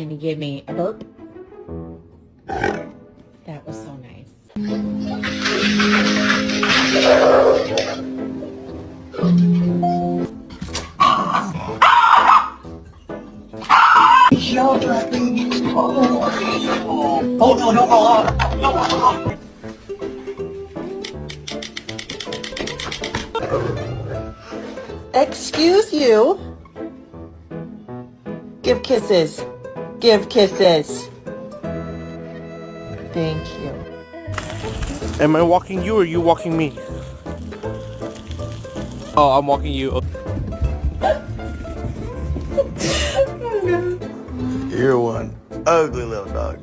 and he gave me a burp. That was so nice. Oh no, don't fall off. Don't fall off. Excuse you. Give kisses. Give kisses. Thank you. Am I walking you or you walking me? Oh, I'm walking you. You're one ugly little dog.